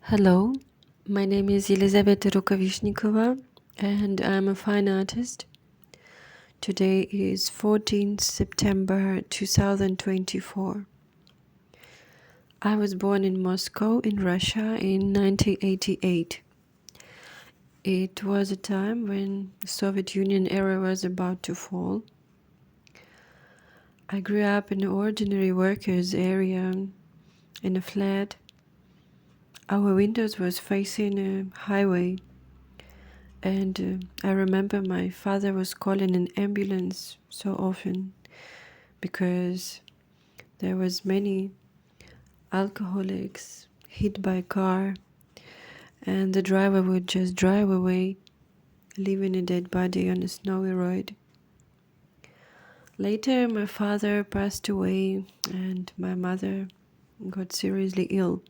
Hello, my name is Elizaveta Rukavishnikova and I'm a fine artist. Today is 14th September 2024. I was born in Moscow in Russia in 1988. It was a time when the Soviet Union era was about to fall. I grew up in an ordinary workers area in a flat. Our windows was facing a highway. And I remember my father was calling an ambulance so often because there was many alcoholics hit by a car and the driver would just drive away, leaving a dead body on a snowy road. Later, my father passed away and my mother got seriously ill.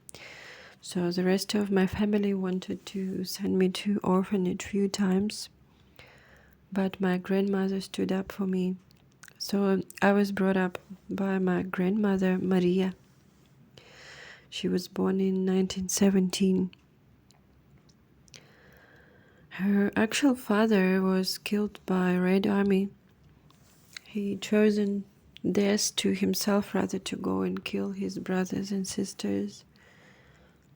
So the rest of my family wanted to send me to orphanage a few times, but my grandmother stood up for me. So I was brought up by my grandmother, Maria. She was born in 1917. Her actual father was killed by Red Army. He chosen death to himself rather to go and kill his brothers and sisters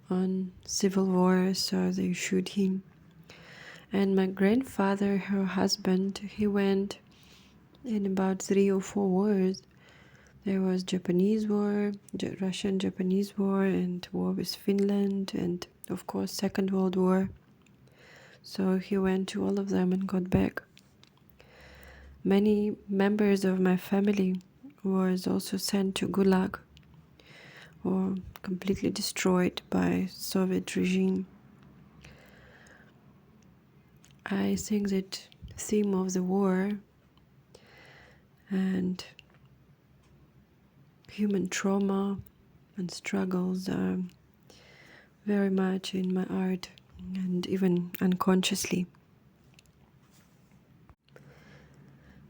on civil war, so they shoot him. And my grandfather, her husband, he went in about 3 or 4 wars. There was Japanese war, Russian-Japanese war, and war with Finland, and of course Second World War. So he went to all of them and got back. Many members of my family was also sent to Gulag or completely destroyed by Soviet regime. I think that theme of the war and human trauma and struggles are very much in my art and even unconsciously.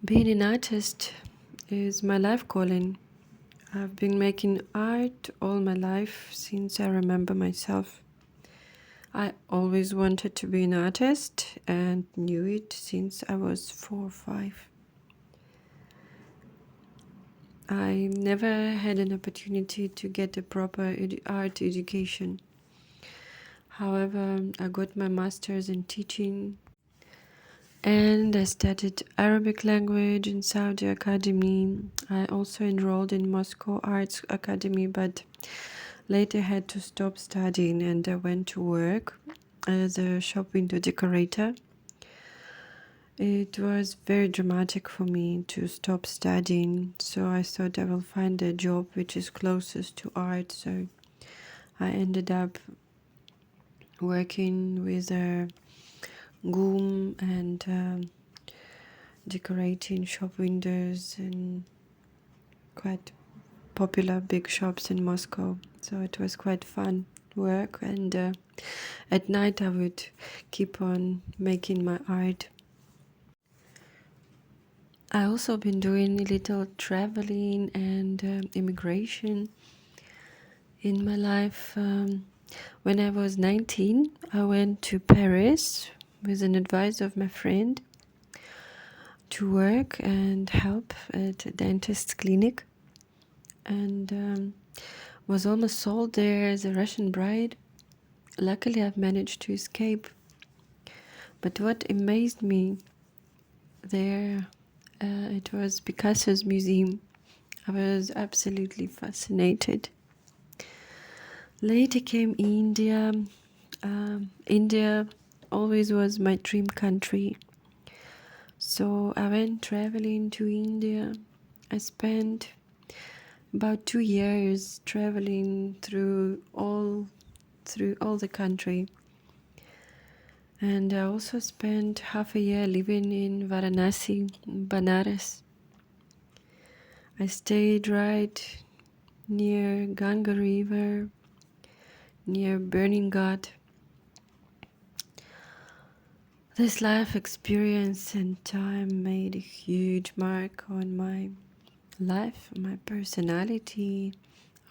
Being an artist is my life calling. I've been making art all my life since I remember myself. I always wanted to be an artist and knew it since I was 4 or 5. I never had an opportunity to get a proper art education. However, I got my master's in teaching and I studied Arabic language in Saudi Academy. I also enrolled in Moscow Arts Academy, but later had to stop studying and I went to work as a shop window decorator. It was very dramatic for me to stop studying, so I thought I will find a job which is closest to art. So I ended up working with a GUM and decorating shop windows in quite popular big shops in Moscow. So it was quite fun work, and at night I would keep on making my art. I also been doing a little traveling and immigration in my life. When I was 19, I went to Paris with an advice of my friend to work and help at a dentist's clinic, and was almost sold there as a Russian bride. Luckily, I've managed to escape. But what amazed me there, it was Picasso's museum. I was absolutely fascinated. Later came India. India always was my dream country. So I went traveling to India. I spent about 2 years traveling through all the country. And I also spent half a year living in Varanasi, Banaras. I stayed right near Ganga River, near Burning Ghat. This life experience and time made a huge mark on my life, my personality,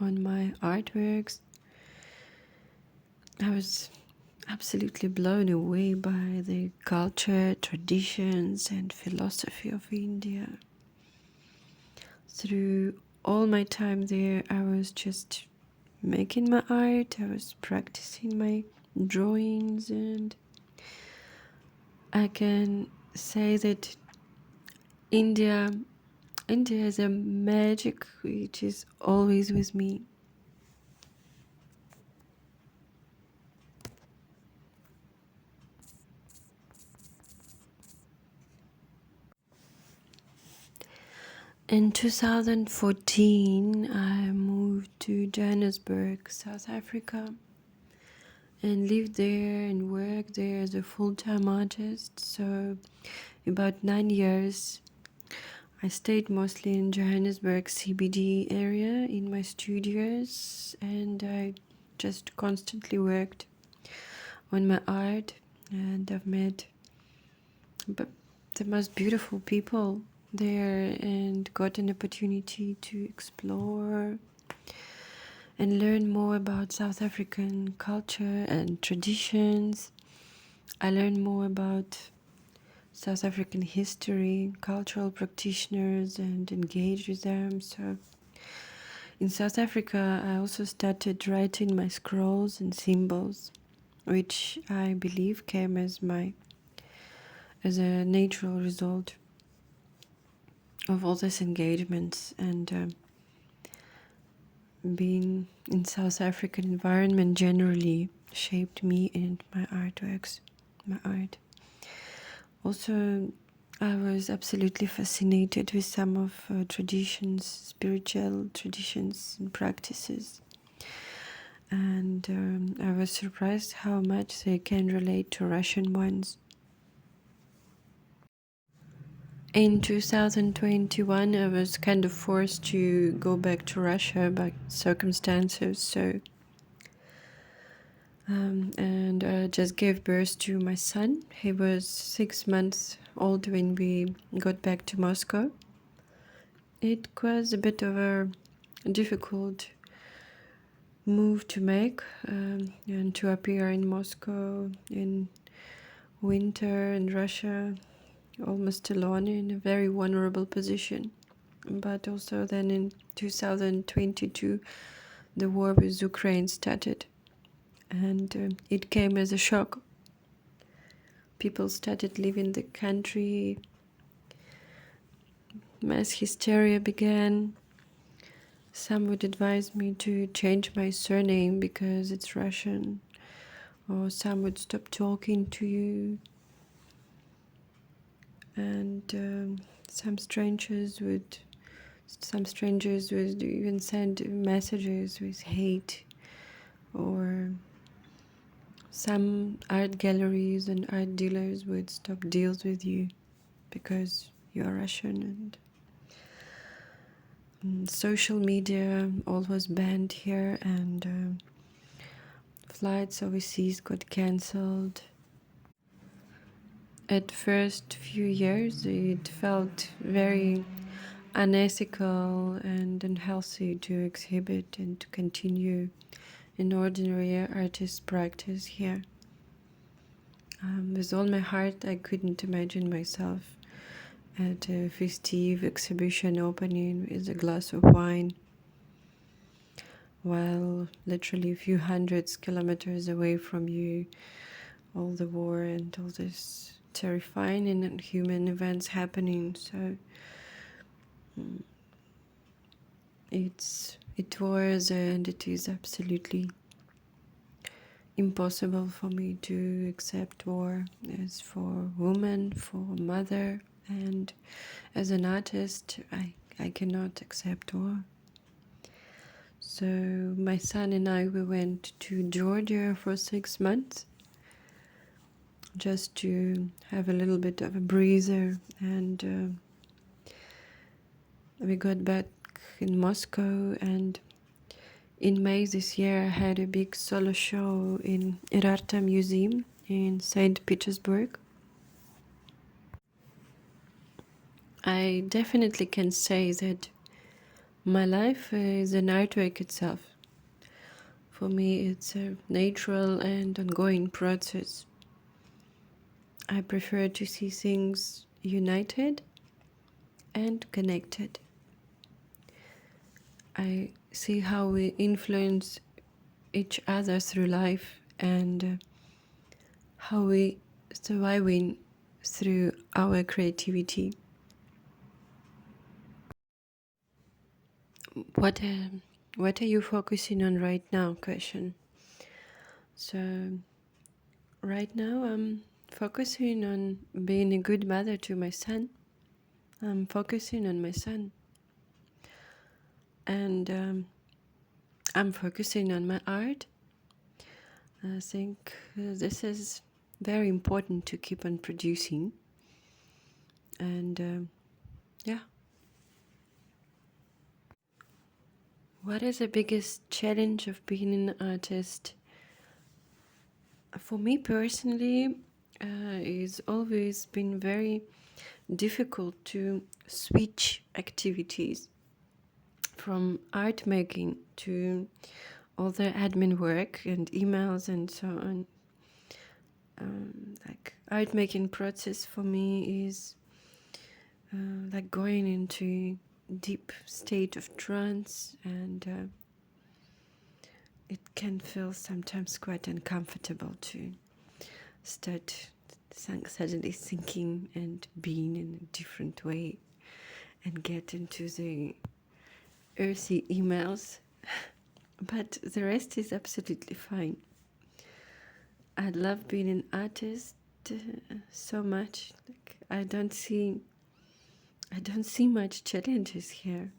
on my artworks. I was absolutely blown away by the culture, traditions, and philosophy of India. Through all my time there, I was just making my art, I was practicing my drawings, and I can say that India is a magic which is always with me. In 2014, I moved to Johannesburg, South Africa, and lived there and worked there as a full-time artist. So about 9 years, I stayed mostly in Johannesburg CBD area in my studios, and I just constantly worked on my art, and I've met the most beautiful people there and got an opportunity to explore and learn more about South African culture and traditions. I learned more about South African history, cultural practitioners, and engaged with them. So in South Africa, I also started writing my scrolls and symbols, which I believe came as a natural result of all these engagements, and being in South African environment generally shaped me and my artworks, my art. Also, I was absolutely fascinated with some of traditions, spiritual traditions and practices, and I was surprised how much they can relate to Russian ones. In 2021, I was kind of forced to go back to Russia by circumstances, and I just gave birth to my son. He was 6 months old when we got back to Moscow. It was a bit of a difficult move to make, and to appear in Moscow in winter in Russia, almost alone in a very vulnerable position. But also then in 2022, the war with Ukraine started, and it came as a shock. People started leaving the country, mass hysteria began. Some would advise me to change my surname because it's Russian, or some would stop talking to you, and some strangers would even send messages with hate, or some art galleries and art dealers would stop deals with you because you're Russian, and social media all was banned here, and flights overseas got cancelled. At first few years, it felt very unethical and unhealthy to exhibit and to continue an ordinary artist practice here. With all my heart, I couldn't imagine myself at a festive exhibition opening with a glass of wine, while literally a few hundreds kilometers away from you, all the war and all this terrifying and inhuman events happening. So it was and it is absolutely impossible for me to accept war as for woman, for mother, and as an artist, I cannot accept war. So my son and I, we went to Georgia for 6 months just to have a little bit of a breather, and we got back in Moscow, and in May this year I had a big solo show in Erarta Museum in St. Petersburg. I definitely can say that my life is an artwork itself. For me, it's a natural and ongoing process. I prefer to see things united and connected. I see how we influence each other through life and how we surviving through our creativity. What are you focusing on right now? Question. So right now I'm focusing on being a good mother to my son. I'm focusing on my son, and I'm focusing on my art. I think this is very important to keep on producing, and yeah. What is the biggest challenge of being an artist? For me personally, it's always been very difficult to switch activities from art making to other admin work and emails and so on. Like art making process for me is like going into deep state of trance, and it can feel sometimes quite uncomfortable to start suddenly thinking and being in a different way and get into the earthy emails. But the rest is absolutely fine. I love being an artist so much. Like, I don't see much challenges here.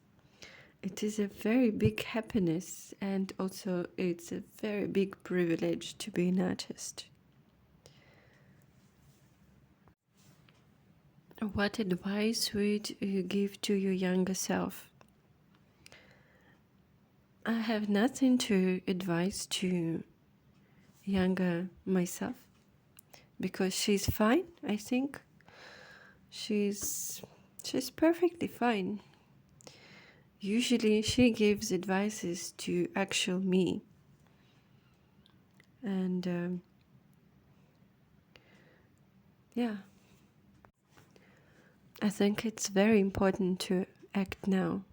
It is a very big happiness, and also it's a very big privilege to be an artist. What advice would you give to your younger self? I have nothing to advise to younger myself because she's fine. I think she's perfectly fine. Usually she gives advices to actual me, and yeah, I think it's very important to act now.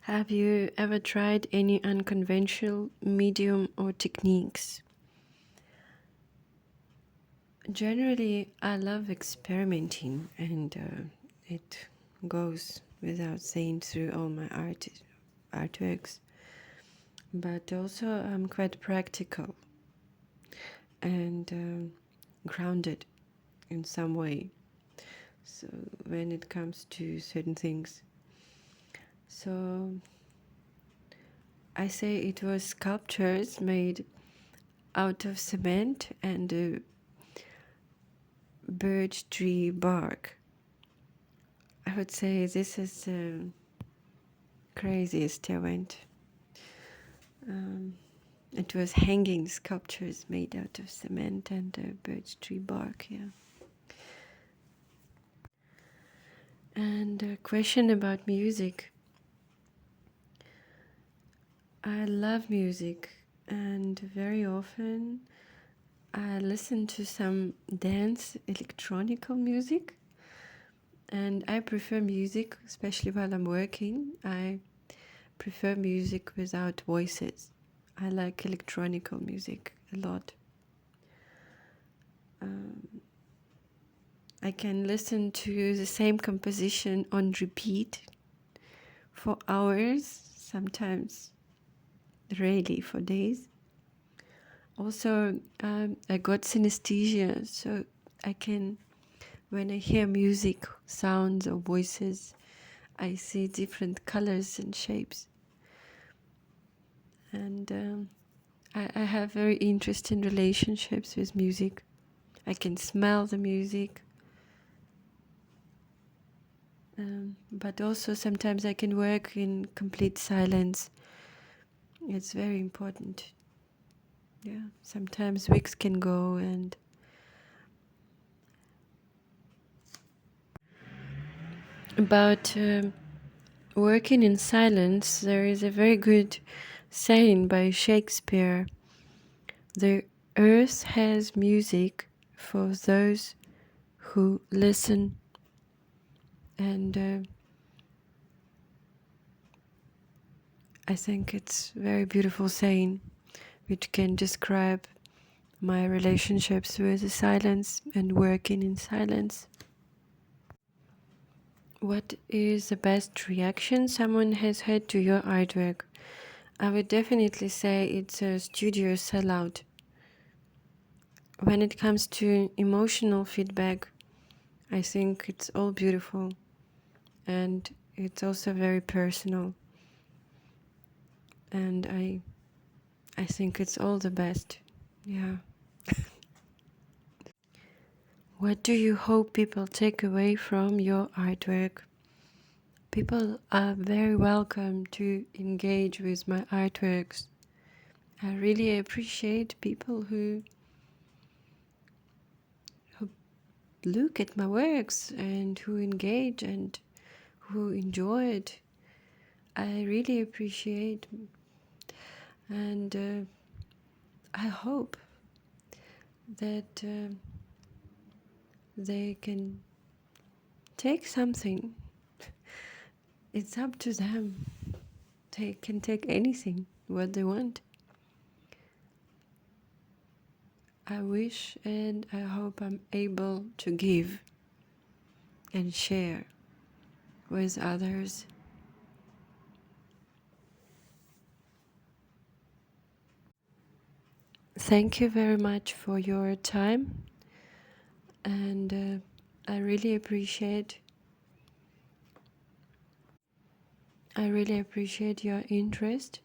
Have you ever tried any unconventional medium or techniques? Generally, I love experimenting, and it goes without saying through all my artworks. But also, I'm quite practical and grounded in some way. So when it comes to certain things, so I say it was sculptures made out of cement and birch tree bark. I would say this is the craziest I went. It was hanging sculptures made out of cement and birch tree bark, yeah. And a question about music. I love music, and very often I listen to some dance electronical music, and I prefer music, especially while I'm working. I prefer music without voices. I like electronical music a lot. I can listen to the same composition on repeat for hours, sometimes really for days. Also, I got synesthesia, so I can, when I hear music, sounds or voices, I see different colors and shapes. And I have very interesting relationships with music. I can smell the music. But also sometimes I can work in complete silence. It's very important. Yeah, sometimes weeks can go and about working in silence, there is a very good saying by Shakespeare: the earth has music for those who listen. And I think it's a very beautiful saying, which can describe my relationships with the silence and working in silence. What is the best reaction someone has had to your artwork? I would definitely say it's a studio sellout. When it comes to emotional feedback, I think it's all beautiful, and it's also very personal. And I think it's all the best. Yeah. What do you hope people take away from your artwork? People are very welcome to engage with my artworks. I really appreciate people who look at my works and who engage and who enjoy it. I really appreciate, and I hope that they can take something. It's up to them. They can take anything, what they want. I wish and I hope I'm able to give and share with others. Thank you very much for your time, and I really appreciate your interest.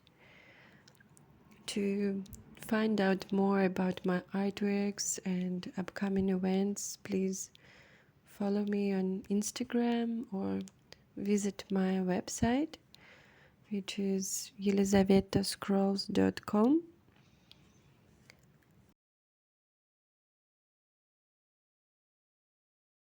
To find out more about my artworks and upcoming events, please follow me on Instagram or visit my website, which is elizavetascrolls.com.